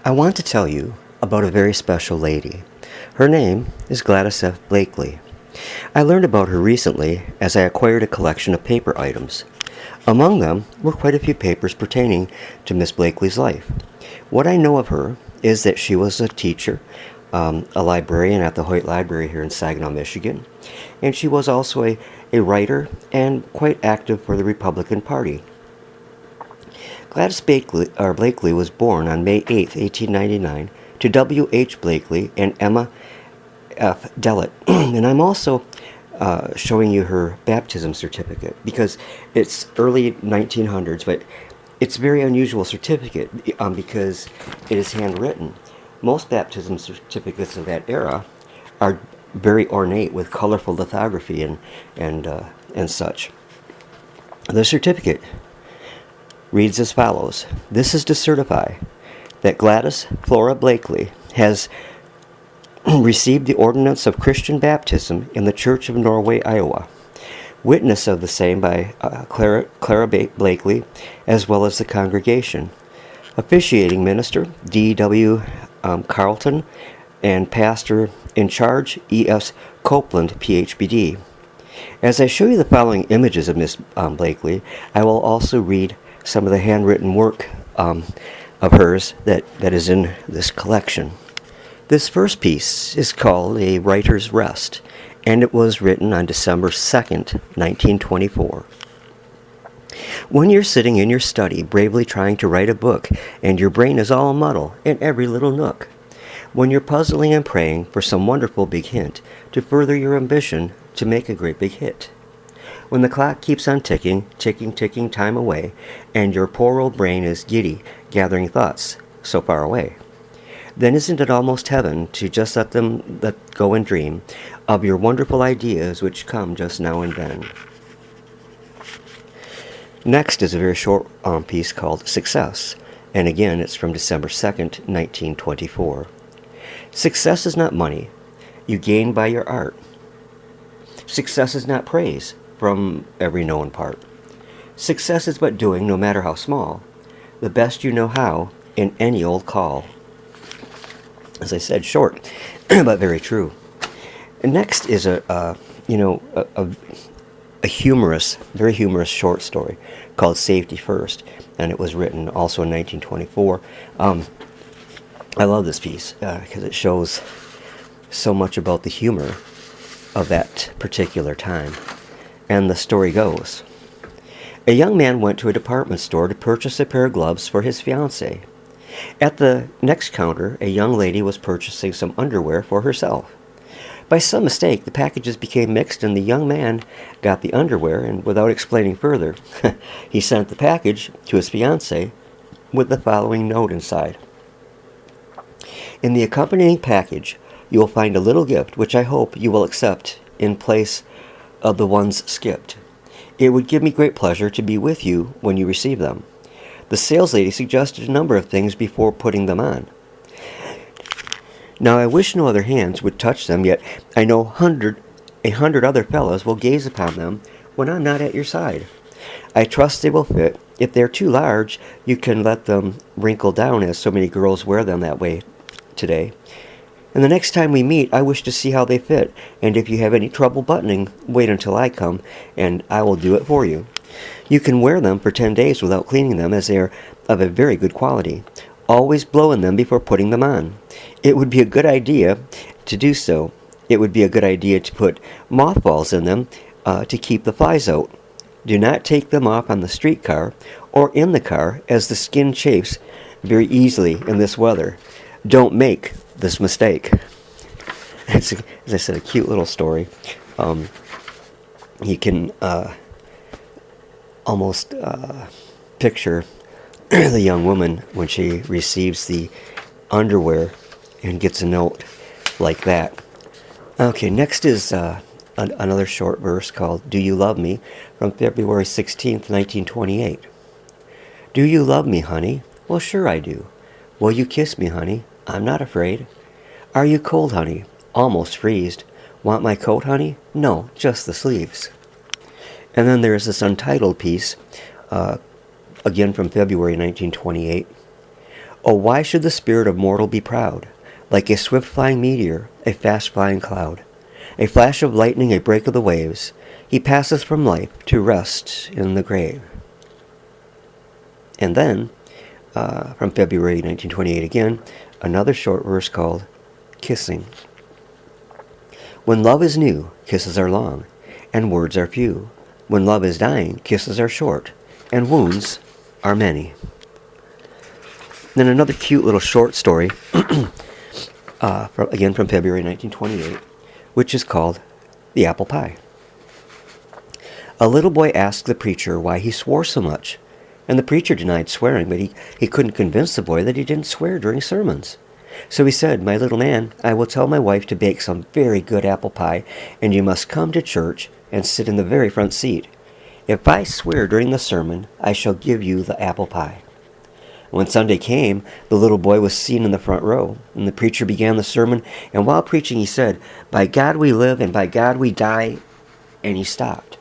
I want to tell you about a very special lady. Her name is Gladys F. Blakely. I learned about her recently as I acquired a collection of paper items. Among them were quite a few papers pertaining to Miss Blakely's life. What I know of her is that she was a teacher, a librarian at the Hoyt Library here in Saginaw, Michigan, and she was also a writer and quite active for the Republican Party. Gladys Blakely was born on May 8, 1899, to W. H. Blakely and Emma F. Dellett. And I'm also showing you her baptism certificate because it's early 1900s, but it's a very unusual certificate because it is handwritten. Most baptism certificates of that era are very ornate with colorful lithography and such. The certificate reads as follows. This is to certify that Gladys Flora Blakely has received the ordinance of Christian baptism in the Church of Norway, Iowa. Witness of the same by Clara Blakely, as well as the congregation. Officiating minister, D.W. Carlton, and pastor in charge, E.S. Copeland, Ph.B.D. As I show you the following images of Miss Blakely, I will also read some of the handwritten work of hers that is in this collection. This first piece is called A Writer's Rest, and it was written on December 2nd, 1924. When you're sitting in your study bravely trying to write a book and your brain is all muddle in every little nook, when you're puzzling and praying for some wonderful big hint to further your ambition to make a great big hit, when the clock keeps on ticking time away, and your poor old brain is giddy, gathering thoughts so far away, then isn't it almost heaven to just let go and dream of your wonderful ideas which come just now and then? Next is a very short piece called Success, and again it's from December 2nd, 1924. Success is not money you gain by your art. Success is not praise from every known part. Success is but doing, no matter how small, the best you know how in any old call. As I said, short, but very true. And next is a humorous, very humorous short story called Safety First, and it was written also in 1924. I love this piece because it shows so much about the humor of that particular time. And the story goes, a young man went to a department store to purchase a pair of gloves for his fiancée. At the next counter, a young lady was purchasing some underwear for herself. By some mistake, the packages became mixed and the young man got the underwear, and without explaining further, he sent the package to his fiancée with the following note inside. In the accompanying package, you will find a little gift which I hope you will accept in place of the ones skipped. It would give me great pleasure to be with you when you receive them. The saleslady suggested a number of things before putting them on. Now I wish no other hands would touch them, yet I know a hundred other fellows will gaze upon them when I'm not at your side. I trust they will fit. If they're too large, you can let them wrinkle down, as so many girls wear them that way today. And the next time we meet, I wish to see how they fit, and if you have any trouble buttoning, wait until I come, and I will do it for you. You can wear them for 10 days without cleaning them, as they are of a very good quality. Always blow in them before putting them on. It would be a good idea to do so. It would be a good idea to put mothballs in them to keep the flies out. Do not take them off on the streetcar or in the car, as the skin chafes very easily in this weather. Don't make this mistake. It's, as I said, a cute little story. You can almost picture the young woman when she receives the underwear and gets a note like that. Okay, next is another short verse called Do You Love Me, from February 16th, 1928. Do you love me, honey? Well, sure I do. Will you kiss me, honey? I'm not afraid. Are you cold, honey? Almost freezed. Want my coat, honey? No, just the sleeves. And then there's this untitled piece, again from February 1928. Oh, why should the spirit of mortal be proud? Like a swift-flying meteor, a fast-flying cloud, a flash of lightning, a break of the waves, he passeth from life to rest in the grave. And then, from February 1928 again, another short verse called Kissing. When love is new, kisses are long, and words are few. When love is dying, kisses are short, and wounds are many. Then another cute little short story, from February 1928, which is called The Apple Pie. A little boy asked the preacher why he swore so much, and the preacher denied swearing, but he couldn't convince the boy that he didn't swear during sermons. So he said, "My little man, I will tell my wife to bake some very good apple pie, and you must come to church and sit in the very front seat. If I swear during the sermon, I shall give you the apple pie." When Sunday came, the little boy was seen in the front row, and the preacher began the sermon, and while preaching he said, "By God we live, and by God we die," and he stopped.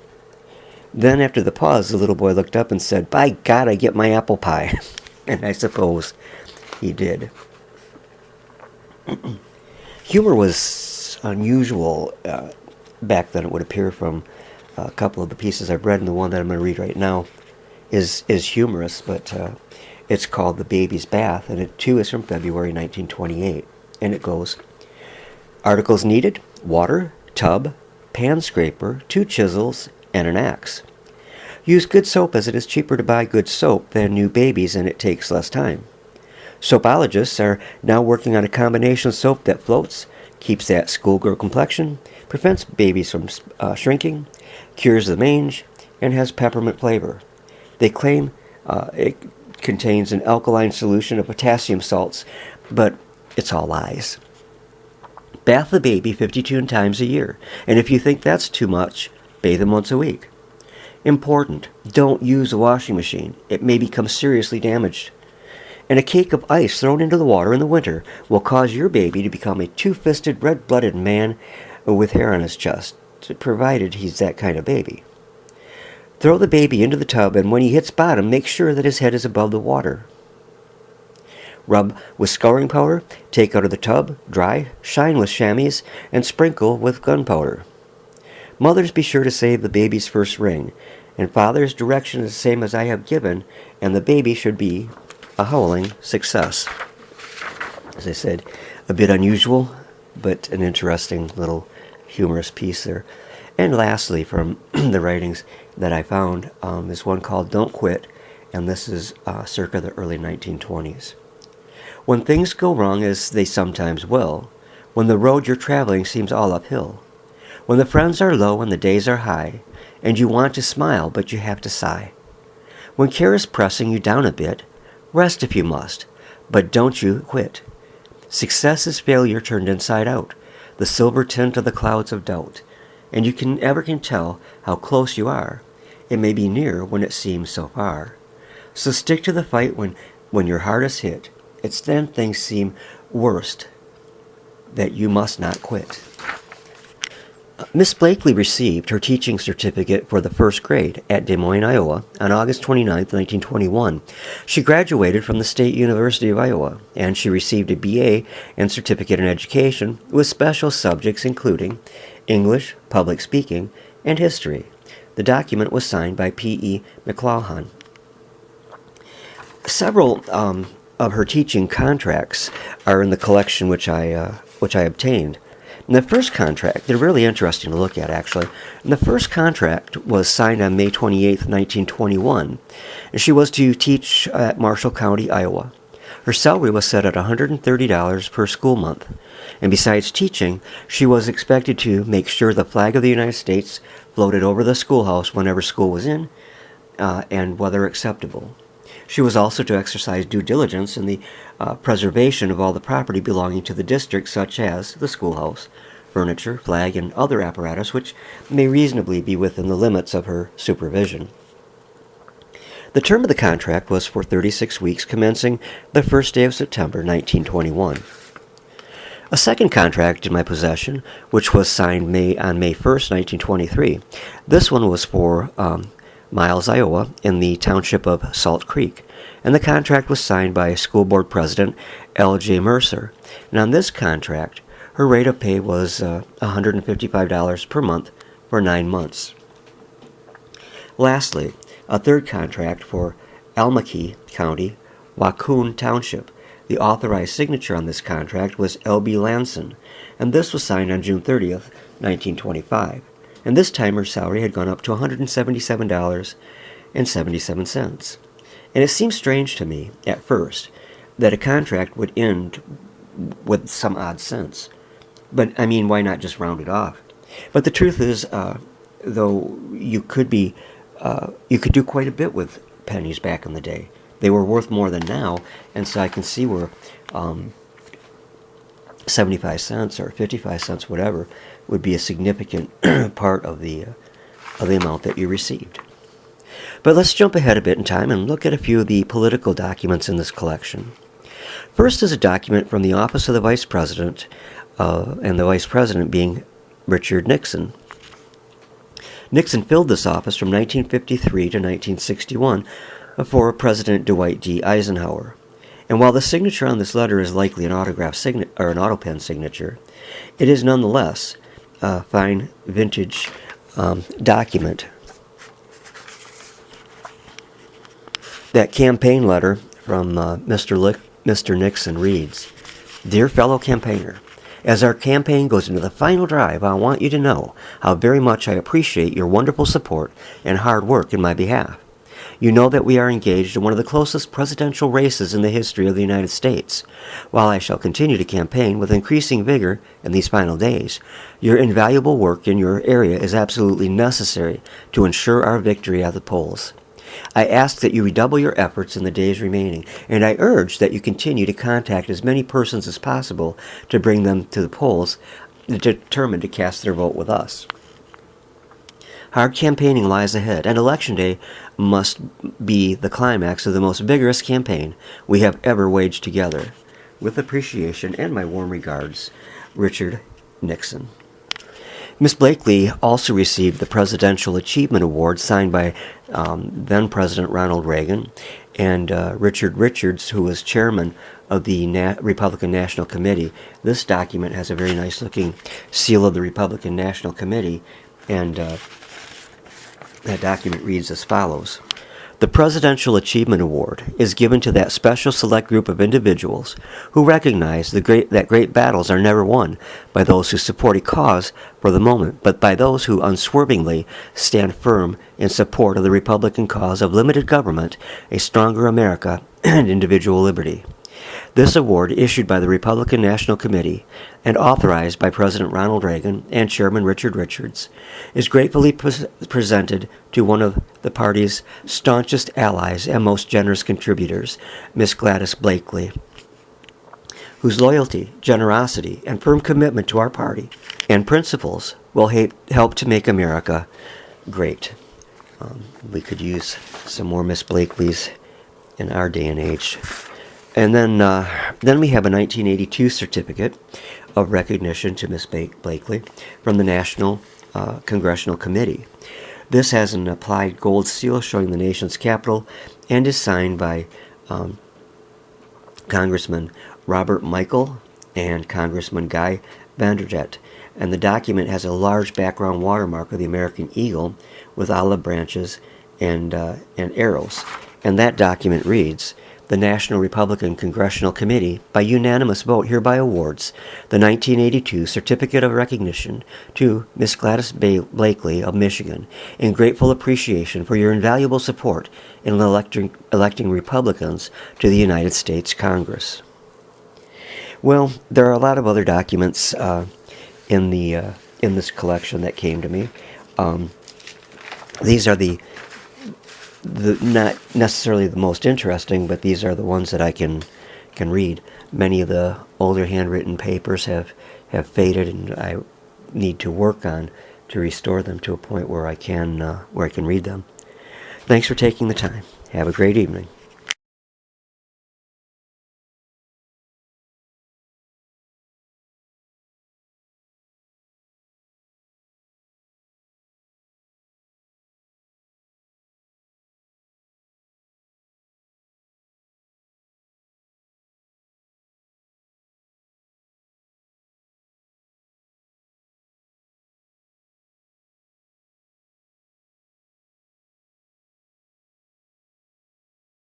Then after the pause, the little boy looked up and said, "By God, I get my apple pie." And I suppose he did. Humor was unusual back then, it would appear, from a couple of the pieces I've read, and the one that I'm going to read right now is humorous, but it's called The Baby's Bath, and it too is from February 1928, and it goes, "Articles needed: water, tub, pan scraper, 2 chisels, and an axe. Use good soap, as it is cheaper to buy good soap than new babies, and it takes less time. Soapologists are now working on a combination soap that floats, keeps that schoolgirl complexion, prevents babies from shrinking, cures the mange, and has peppermint flavor. They claim it contains an alkaline solution of potassium salts, but it's all lies. Bath the baby 52 times a year, and if you think that's too much, bathe him once a week. Important: don't use a washing machine. It may become seriously damaged. And a cake of ice thrown into the water in the winter will cause your baby to become a 2-fisted, red-blooded man with hair on his chest, provided he's that kind of baby. Throw the baby into the tub, and when he hits bottom, make sure that his head is above the water. Rub with scouring powder, take out of the tub, dry, shine with chamois, and sprinkle with gunpowder. Mothers, be sure to save the baby's first ring, and fathers, direction is the same as I have given, and the baby should be a howling success." As I said, a bit unusual, but an interesting little humorous piece there. And lastly, from the writings that I found, is one called Don't Quit, and this is circa the early 1920s. "When things go wrong, as they sometimes will, when the road you're traveling seems all uphill, when the friends are low and the days are high, and you want to smile but you have to sigh, when care is pressing you down a bit, rest if you must, but don't you quit. Success is failure turned inside out, the silver tint of the clouds of doubt, and you can tell how close you are. It may be near when it seems so far. So stick to the fight when your heart is hit. It's then things seem worst that you must not quit." Miss Blakely received her teaching certificate for the first grade at Des Moines, Iowa, on August 29, 1921. She graduated from the State University of Iowa, and she received a BA and certificate in education with special subjects including English, public speaking, and history. The document was signed by P.E. McLaughlin. Several of her teaching contracts are in the collection which I obtained. And the first contract, they're really interesting to look at, actually. And the first contract was signed on May 28, 1921, and she was to teach at Marshall County, Iowa. Her salary was set at $130 per school month, and besides teaching, she was expected to make sure the flag of the United States floated over the schoolhouse whenever school was in, and weather acceptable. She was also to exercise due diligence in the preservation of all the property belonging to the district, such as the schoolhouse, furniture, flag, and other apparatus which may reasonably be within the limits of her supervision. The term of the contract was for 36 weeks, commencing the first day of September 1921. A second contract in my possession, which was signed on May 1st, 1923. This one was for Miles, Iowa, in the township of Salt Creek, and the contract was signed by School Board President L.J. Mercer. And on this contract, her rate of pay was $155 per month for 9 months. Lastly, a third contract for Albuquerque County, Waccoon Township. The authorized signature on this contract was L.B. Lanson, and this was signed on June 30th, 1925. And this time her salary had gone up to $177.77. And it seemed strange to me, at first, that a contract would end with some odd cents. But, I mean, why not just round it off? But the truth is, though you could do quite a bit with pennies back in the day. They were worth more than now, and so I can see where 75 cents or 55 cents, whatever, would be a significant part of the amount that you received. But let's jump ahead a bit in time and look at a few of the political documents in this collection. First is a document from the office of the Vice President, and the Vice President being Richard Nixon. Nixon filled this office from 1953 to 1961 for President Dwight D. Eisenhower. And while the signature on this letter is likely an autograph or an auto pen signature, it is nonetheless a fine vintage document. That campaign letter from Mr. Nixon reads, "Dear fellow campaigner, as our campaign goes into the final drive, I want you to know how very much I appreciate your wonderful support and hard work in my behalf. You know that we are engaged in one of the closest presidential races in the history of the United States. While I shall continue to campaign with increasing vigor in these final days, your invaluable work in your area is absolutely necessary to ensure our victory at the polls. I ask that you redouble your efforts in the days remaining, and I urge that you continue to contact as many persons as possible to bring them to the polls determined to cast their vote with us. Hard campaigning lies ahead, and Election Day must be the climax of the most vigorous campaign we have ever waged together. With appreciation and my warm regards, Richard Nixon." Miss Blakely also received the Presidential Achievement Award signed by then-President Ronald Reagan and Richard Richards, who was chairman of the Republican National Committee. This document has a very nice-looking seal of the Republican National Committee, and that document reads as follows. "The Presidential Achievement Award is given to that special select group of individuals who recognize that great battles are never won by those who support a cause for the moment, but by those who unswervingly stand firm in support of the Republican cause of limited government, a stronger America, and individual liberty. This award, issued by the Republican National Committee and authorized by President Ronald Reagan and Chairman Richard Richards, is gratefully presented to one of the party's staunchest allies and most generous contributors, Miss Gladys Blakely, whose loyalty, generosity, and firm commitment to our party and principles will help to make America great." We could use some more Miss Blakely's in our day and age. And then we have a 1982 certificate of recognition to Miss Blakely from the National Congressional Committee. This has an applied gold seal showing the nation's capital and is signed by Congressman Robert Michael and Congressman Guy Vanderjet. And the document has a large background watermark of the American eagle with olive branches and arrows. And that document reads, "The National Republican Congressional Committee, by unanimous vote, hereby awards the 1982 Certificate of Recognition to Miss Gladys Blakely of Michigan in grateful appreciation for your invaluable support in electing Republicans to the United States Congress." Well, there are a lot of other documents in this collection that came to me. These are the not necessarily the most interesting, but these are the ones that I can read. Many of the older handwritten papers have faded, and I need to work on to restore them to a point where I can read them. Thanks for taking the time. Have a great evening.